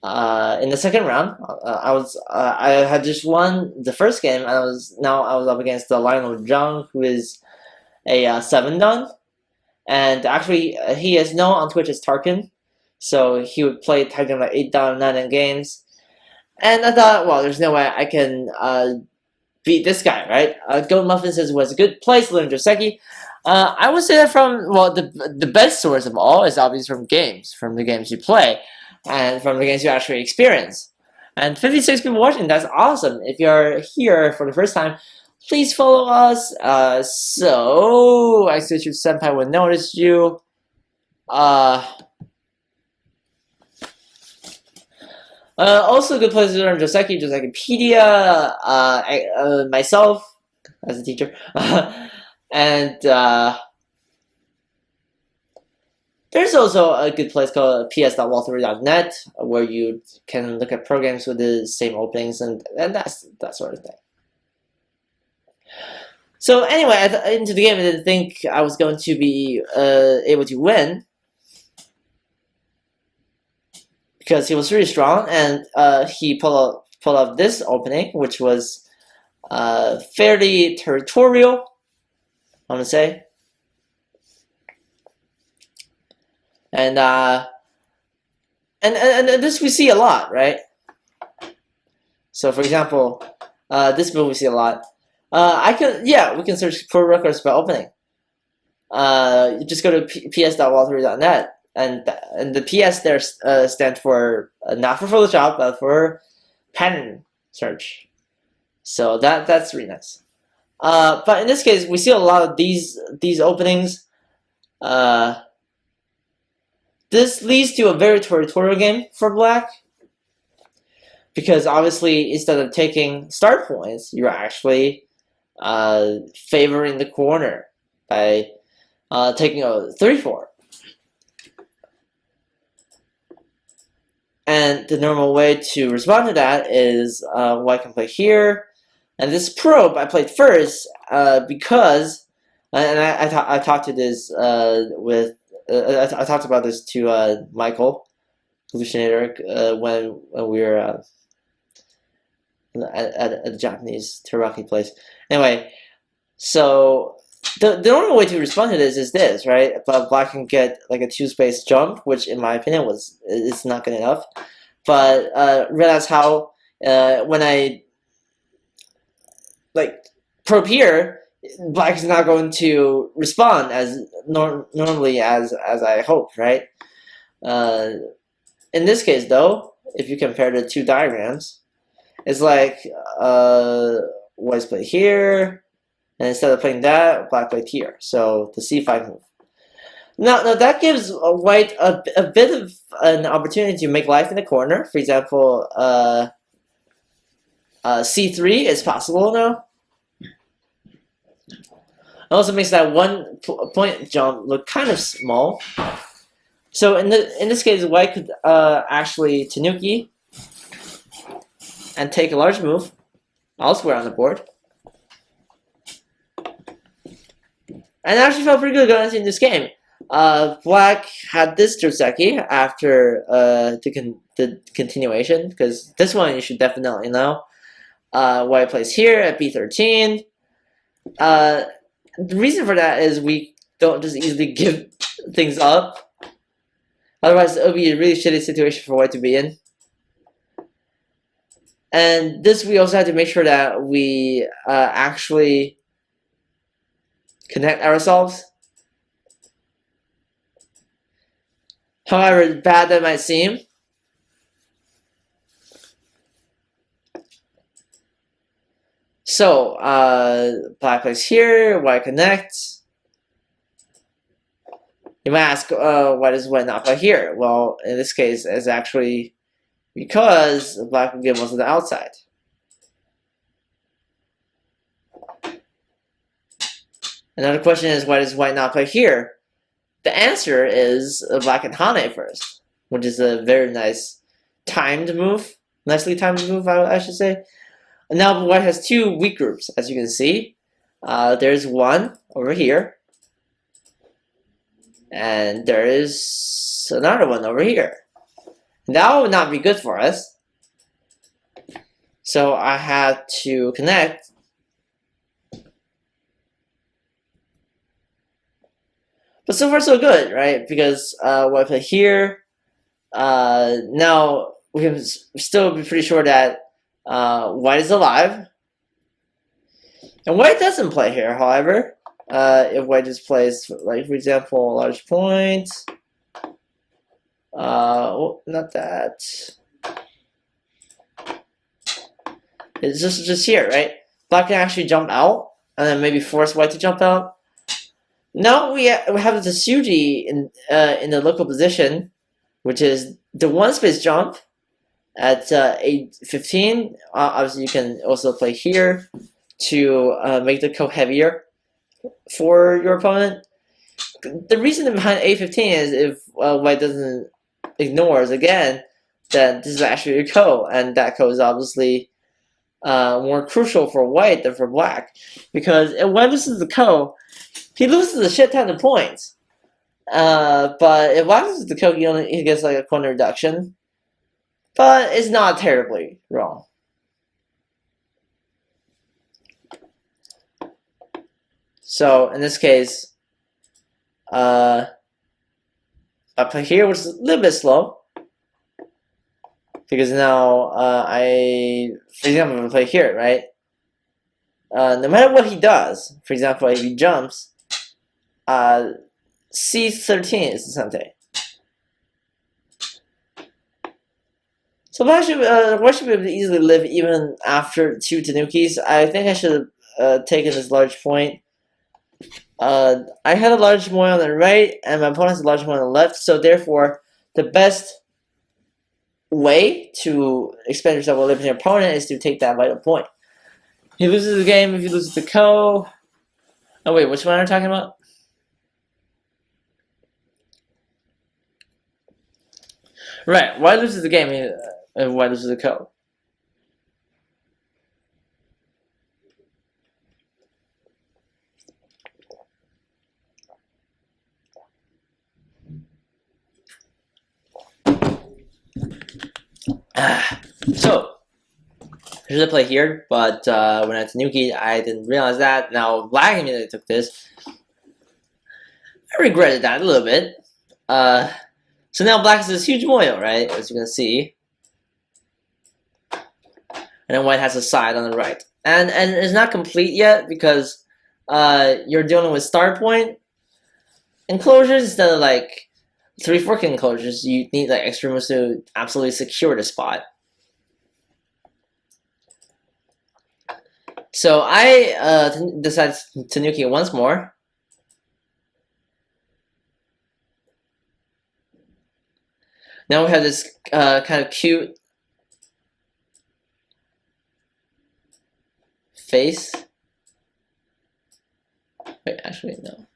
in the second round, I had just won the first game, and I was up against the Lionel Zhang, who is a 7-dan, and actually he is known on Twitch as Tarkin, so he would play Tarkin like 8-dan, 9-dan games, and I thought, well, there's no way I can beat this guy, right? Gold Muffin says was a good place to learn Joseki. I would say that from, well, the best source of all is obviously from the games you play, and from the games you actually experience. And 56 people watching, that's awesome. If you're here for the first time, please follow us. So, I switch you Senpai will notice you. Also, good place to learn Joseki, Josekipedia, myself as a teacher, and there's also a good place called ps.wall3.net where you can look at programs with the same openings and that sort of thing. So anyway, into the game, I didn't think I was going to be able to win, because he was really strong, and he pulled up this opening, which was fairly territorial, I'm gonna say, and this we see a lot, right? So, for example, this move we see a lot. We can search for records by opening. You just go to ps.wall3.net. And the PS there stands for not for Photoshop, but for pattern search. So that's really nice. But in this case, we see a lot of these openings. This leads to a very territorial game for Black, because obviously instead of taking start points, you're actually favoring the corner by taking a 3-4. And the normal way to respond to that is White can play here. And this probe I played first because, and I talked to this with, I talked about this to Michael, xhu98, when we were at a Japanese teriyaki place. Anyway, so the normal way to respond to this is this, right? But Black can get like a 2-space jump, which in my opinion is not good enough. But realize how when I like probe here, Black is not going to respond as normally as I hoped, right? In this case, though, if you compare the two diagrams, it's like White's played here. And instead of playing that, Black played here. So the c5 move. Now that gives White a bit of an opportunity to make life in the corner. For example, c3 is possible now. It also makes that 1-point jump look kind of small. So in this case, White could actually Tanuki and take a large move elsewhere on the board. And it actually felt pretty good going into this game. Black had this Joseki after the continuation, because this one you should definitely know. White plays here at b13. The reason for that is we don't just easily give things up. Otherwise, it would be a really shitty situation for White to be in. And this, we also have to make sure that we actually connect ourselves. However bad that might seem. So, Black plays here, White connects. You might ask, why does White not play here? Well, in this case, it's actually because Black will get most of the outside. Another question is, why does White not play here? The answer is Black and Hane first, which is a very nice timed move. Nicely timed move, I should say. And now White has two weak groups, as you can see. There's one over here. And there is another one over here. That would not be good for us. So I had to connect. But so far so good, right? Because what I put here, now we can still be pretty sure that white is alive. And white doesn't play here, however. If white just plays, like, for example, a large point. Oh, not that. It's just here, right? Black can actually jump out, and then maybe force white to jump out. Now we have the xhu98 in the local position, which is the one space jump at 8:15. Obviously, you can also play here to make the code heavier for your opponent. The reason behind 8:15 is if white doesn't ignores again that this is actually a code, and that code is obviously more crucial for white than for black, because if white loses the code, he loses a shit ton of points. But if black loses the code, he gets like a corner reduction, but it's not terribly wrong. So in this case, I play here, which is a little bit slow, because now for example, I'm gonna play here, right? No matter what he does, for example, if he jumps, C13 is something. So white should be able to easily live even after 2 tanukis. I think I should have taken this large point. I had a large point on the right, and my opponent has a large point on the left, so therefore, the best way to expand yourself while living your opponent is to take that vital point. He loses the game if he loses the ko. Oh wait, which one are we talking about? Right, white loses the game if white loses the ko. So, I should have played here, but when I tanuki, I didn't realize that. Now, black immediately took this. I regretted that a little bit. So now black is this huge moil, right? As you can see. And then white has a side on the right. And it's not complete yet because you're dealing with start point enclosures instead of like 3 fork enclosures. You need like extra moves to absolutely secure the spot. So I decided to nuke it once more. Now we have this kind of cute face. Wait, actually, no.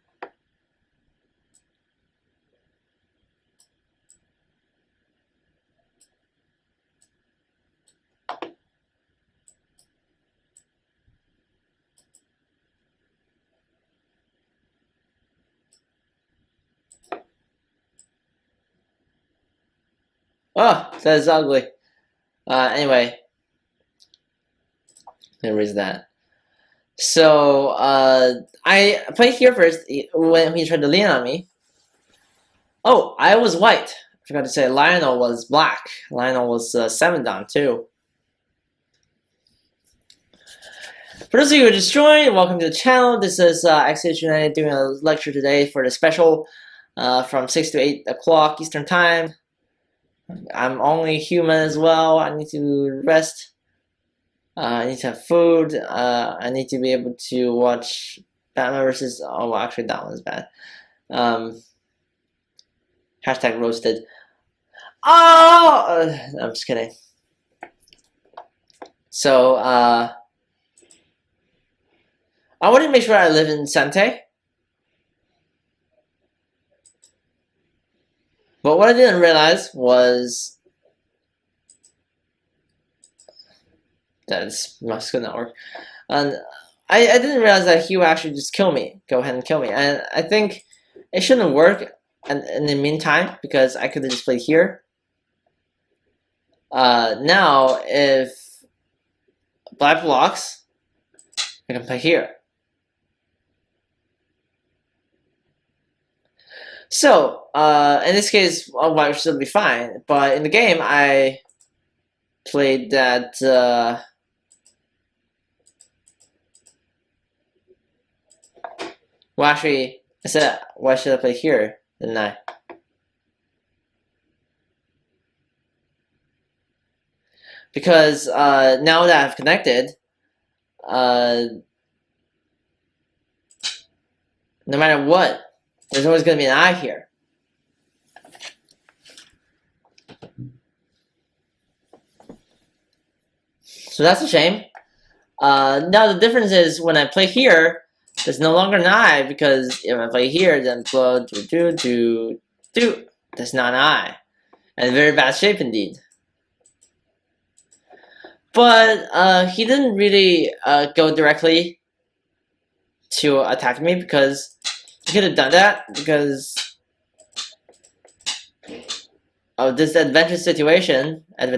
Oh, that is ugly. Anyway, let me erase that. So I played here first when he tried to lean on me. Oh, I was white. I forgot to say Lionel was black. Lionel was 7 down too. For those of you who just joined, welcome to the channel. This is xhu98 doing a lecture today for the special from 6 to 8 o'clock Eastern Time. I'm only human as well. I need to rest. I need to have food. I need to be able to watch Batman versus. Oh, well, actually, that one is bad. Hashtag roasted. Oh, I'm just kidding. So, I wanted to make sure I live in Sente. But what I didn't realize was that this must not work. And I didn't realize that he would actually just kill me. Go ahead and kill me. And I think it shouldn't work in the meantime because I could have just played here. Now, if black blocks, I can play here. So, in this case, white should be fine. But in the game, I played that. Well, actually, I said, why should I play here? Didn't I? Because now that I've connected, no matter what, there's always going to be an eye here. So that's a shame. Now the difference is when I play here, there's no longer an eye, because if I play here, then blow do. There's not an eye. And very bad shape indeed. But he didn't really go directly to attack me, because he could have done that because of this advantageous situation, I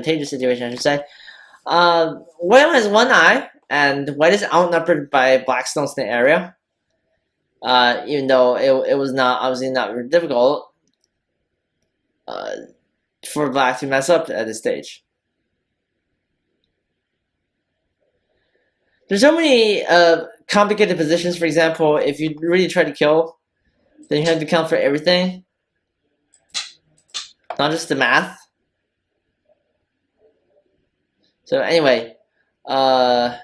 should say. White has one eye, and white is outnumbered by black stones in the area. Even though it was not obviously not very difficult for black to mess up at this stage. There's so many complicated positions. For example, if you really try to kill, then you have to count for everything, not just the math. So anyway, I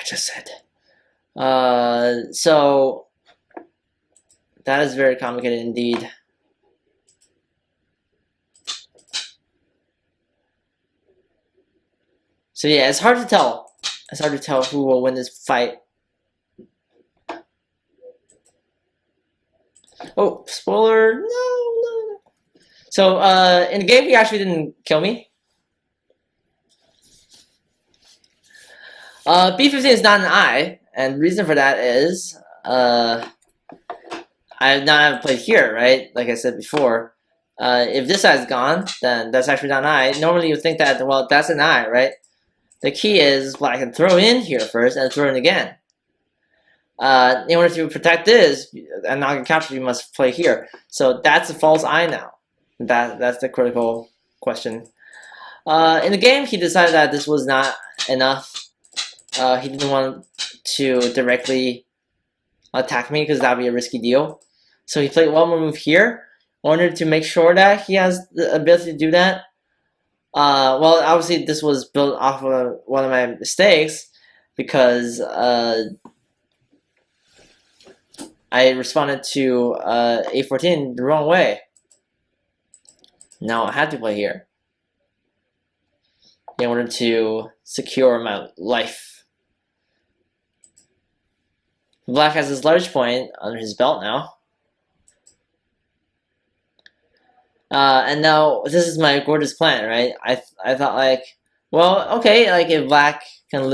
just said. So that is very complicated indeed. So yeah, it's hard to tell. It's hard to tell who will win this fight. Oh, spoiler! No. So in the game, he actually didn't kill me. B15 is not an eye, and the reason for that is I have played here, right? Like I said before. If this eye is gone, then that's actually not an eye. Normally you would think that, well, that's an eye, right? The key is, well, I can throw in here first and throw in again. In order to protect this and not get captured, you must play here. So that's a false eye now. That's the critical question. In the game, he decided that this was not enough. He didn't want to directly attack me because that would be a risky deal. So he played one more move here in order to make sure that he has the ability to do that. Well, obviously this was built off of one of my mistakes, because I responded to A14 the wrong way. Now I had to play here in order to secure my life. Black has his large point under his belt now. And now this is my gorgeous plan, right? I thought, like, well, okay, like if black can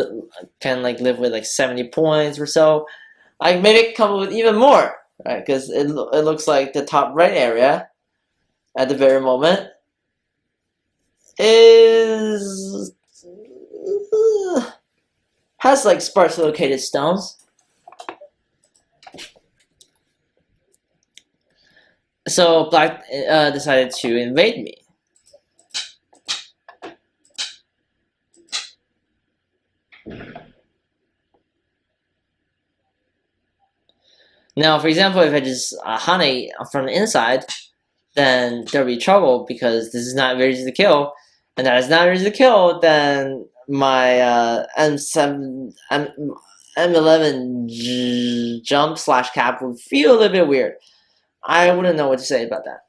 live with like 70 points or so, I can maybe come up with even more, right? Because it looks like the top right area at the very moment is has like sparsely located stones. So black decided to invade me. Now, for example, if I just honey from the inside, then there'll be trouble, because this is not very easy to kill, and that is not very easy to kill. Then my M7 M11 jump / cap would feel a little bit weird. I wouldn't know what to say about that.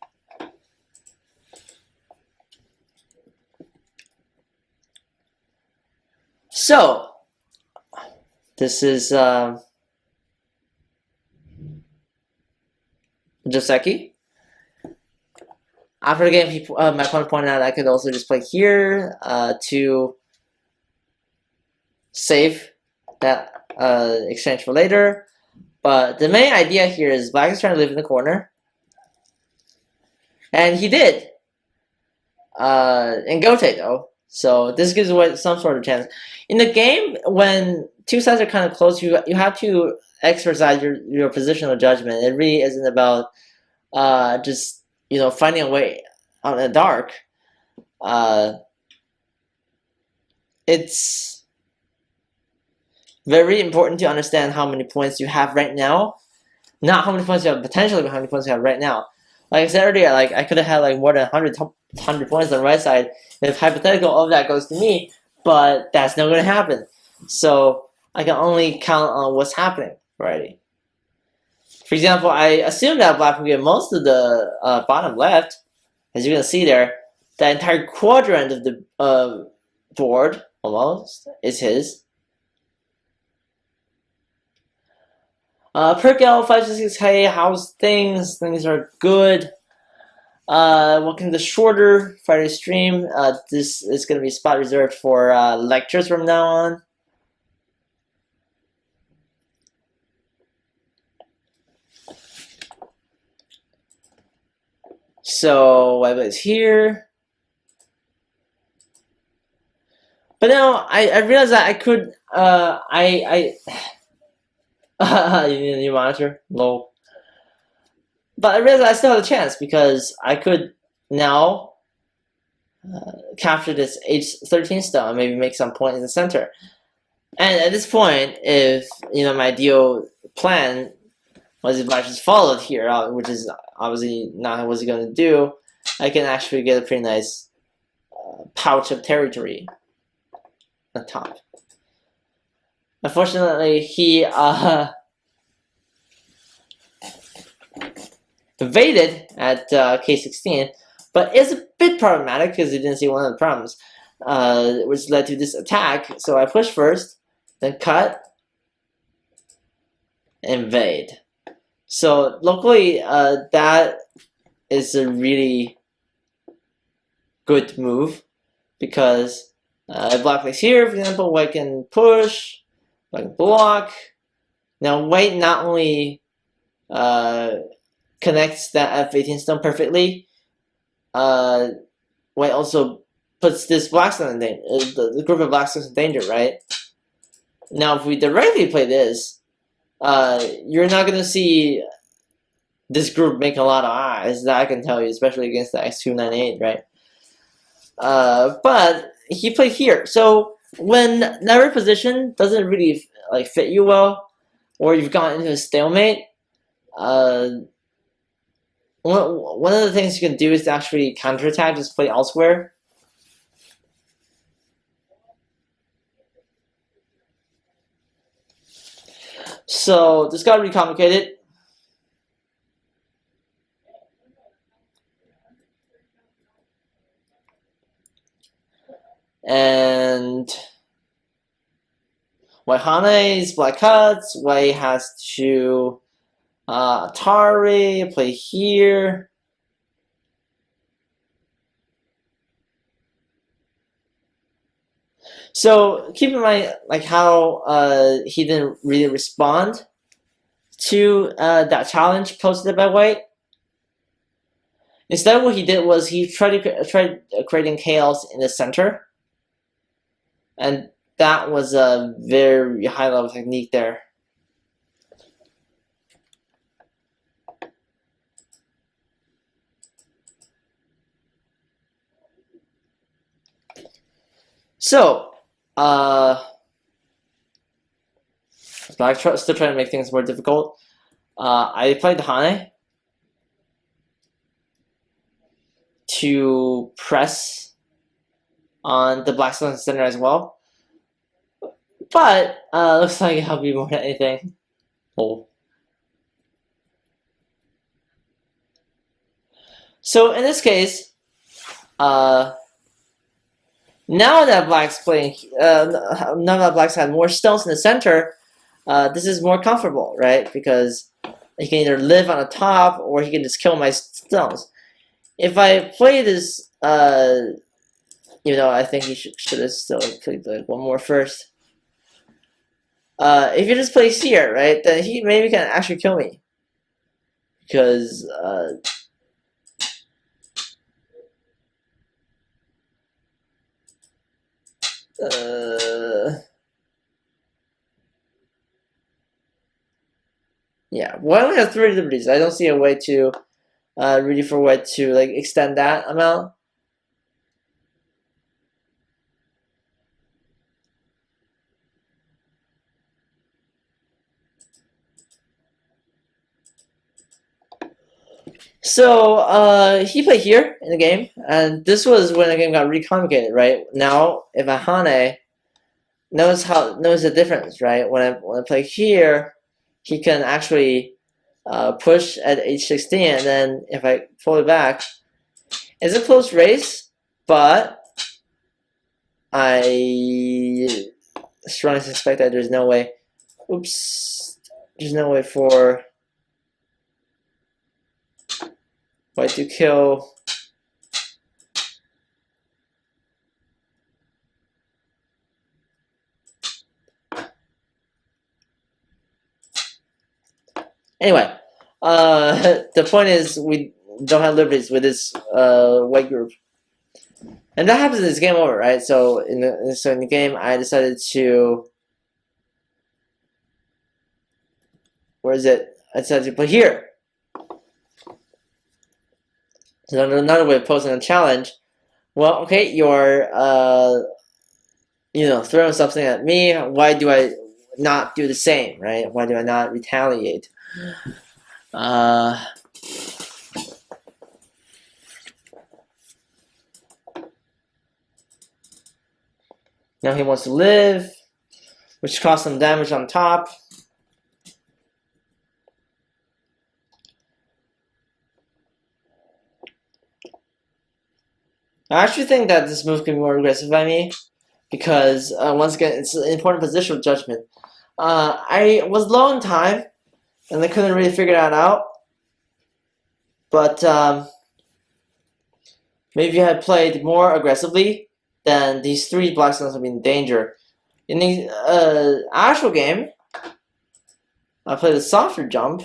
So this is Joseki. After the game, my opponent pointed out I could also just play here to save that exchange for later. But the main idea here is black is trying to live in the corner. And he did. In Gote though. So this gives away some sort of chance. In the game, when two sides are kind of close, you have to exercise your positional judgment. It really isn't about just finding a way out in the dark. It's very important to understand how many points you have right now, not how many points you have potentially, but how many points you have right now. Like I said earlier, I could have had more than 100 points on the right side if hypothetical all of that goes to me, but that's not going to happen. So I can only count on what's happening already. For example, I assume that black will get most of the bottom left. As you can see there, the entire quadrant of the board almost is his. Perkel 566K, how's things? Things are good. Welcome to the shorter Friday stream. This is going to be spot reserved for lectures from now on. So white is here. But now I realized that I could you need a new monitor? Low. But I realized I still have a chance because I could now capture this H13 stone, maybe make some point in the center. And at this point, if my ideal plan was if I just followed here, which is obviously not what he's going to do, I can actually get a pretty nice pouch of territory on top. Unfortunately, he evaded at K16, but it's a bit problematic because he didn't see one of the problems, which led to this attack. So I push first, then cut, invade. So locally, that is a really good move because black plays here, for example, white can push, white can block. Now white not only connects that F18 stone perfectly, white also puts this black stone in danger, the group of black stones in danger, right? Now if we directly play this, you're not going to see this group make a lot of eyes, that I can tell you, especially against the xhu98, right? But he played here, so when never position doesn't really fit you well, or you've gotten into a stalemate, one of the things you can do is to actually counterattack, just play elsewhere. So this got really complicated. And white Hane black cuts, white has to Atari, play here. So keep in mind how he didn't really respond to that challenge posted by white. Instead, what he did was he tried creating chaos in the center, and that was a very high level technique there. So, black still trying to make things more difficult. I played the Hane to press on the black stone center as well, but looks like it helped me more than anything. Oh. So in this case, now that black's playing, now that black's had more stones in the center, this is more comfortable, right? Because he can either live on the top or he can just kill my stones. if I play this, even though I think he should have still played like one more first. If you just play Seer, right, then he maybe can actually kill me. Because, yeah, well, I only have 3 liberties. I don't see a way to, really for a way to, like, extend that amount. So, he played here in the game, and this was when the game got really complicated, right? Now, if Ahane knows the difference, right? When I play here, he can actually push at h16, and then if I pull it back, it's a close race, but I strongly suspect that there's no way. Oops, there's no way for white to kill. Anyway, the point is we don't have liberties with this white group, and that happens in this game over, right? So in the game, I decided to. Where is it? I decided to put here. So another way of posing a challenge. Well, okay, you're throwing something at me. Why do I not do the same, right? Why do I not retaliate? Now he wants to live, which costs some damage on top. I actually think that this move can be more aggressive by me, because once again, it's an important positional judgment. I was low on time, and I couldn't really figure that out. But maybe if I had played more aggressively, then these 3 black stones would be in danger. In the actual game, I played a softer jump,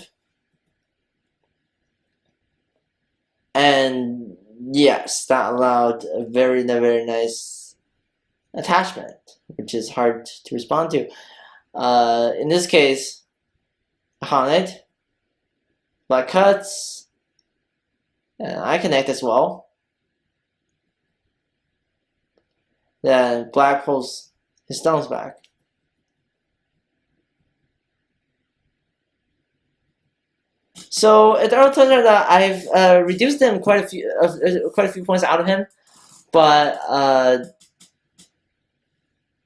and yes, that allowed a very nice attachment, which is hard to respond to. In this case, Haunted, black cuts, and I connect as well. Then black pulls his stones back. So it turns out that I've reduced him quite a few points out of him, but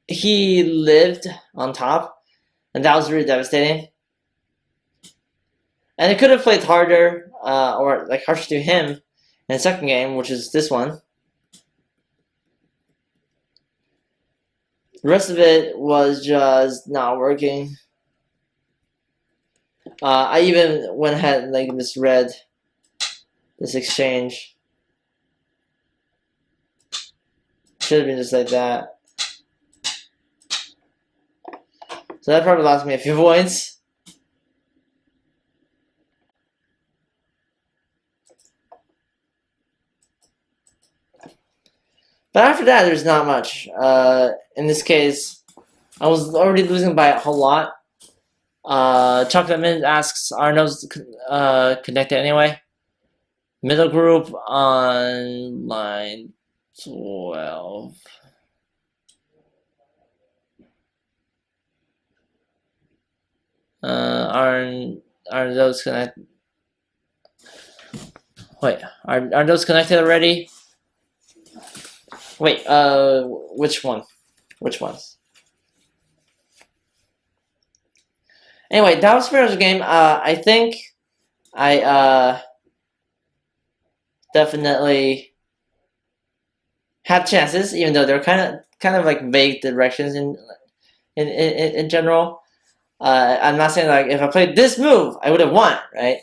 he lived on top, and that was really devastating. And I could have played harder, or like harsher to him in the second game, which is this one. The rest of it was just not working. I even went ahead and like misread this exchange. Should have been just like that. So that probably lost me a few points. But after that, there's not much. In this case, I was already losing by a whole lot. Chocolate Mint asks, are nodes connected anyway? Middle group on line 12. Are those connected? Wait, are those connected already? Wait, which one? Which ones? Anyway, that was Spiro's game. I think I definitely had chances, even though they're kind of like vague directions in general. I'm not saying like if I played this move, I would have won, right?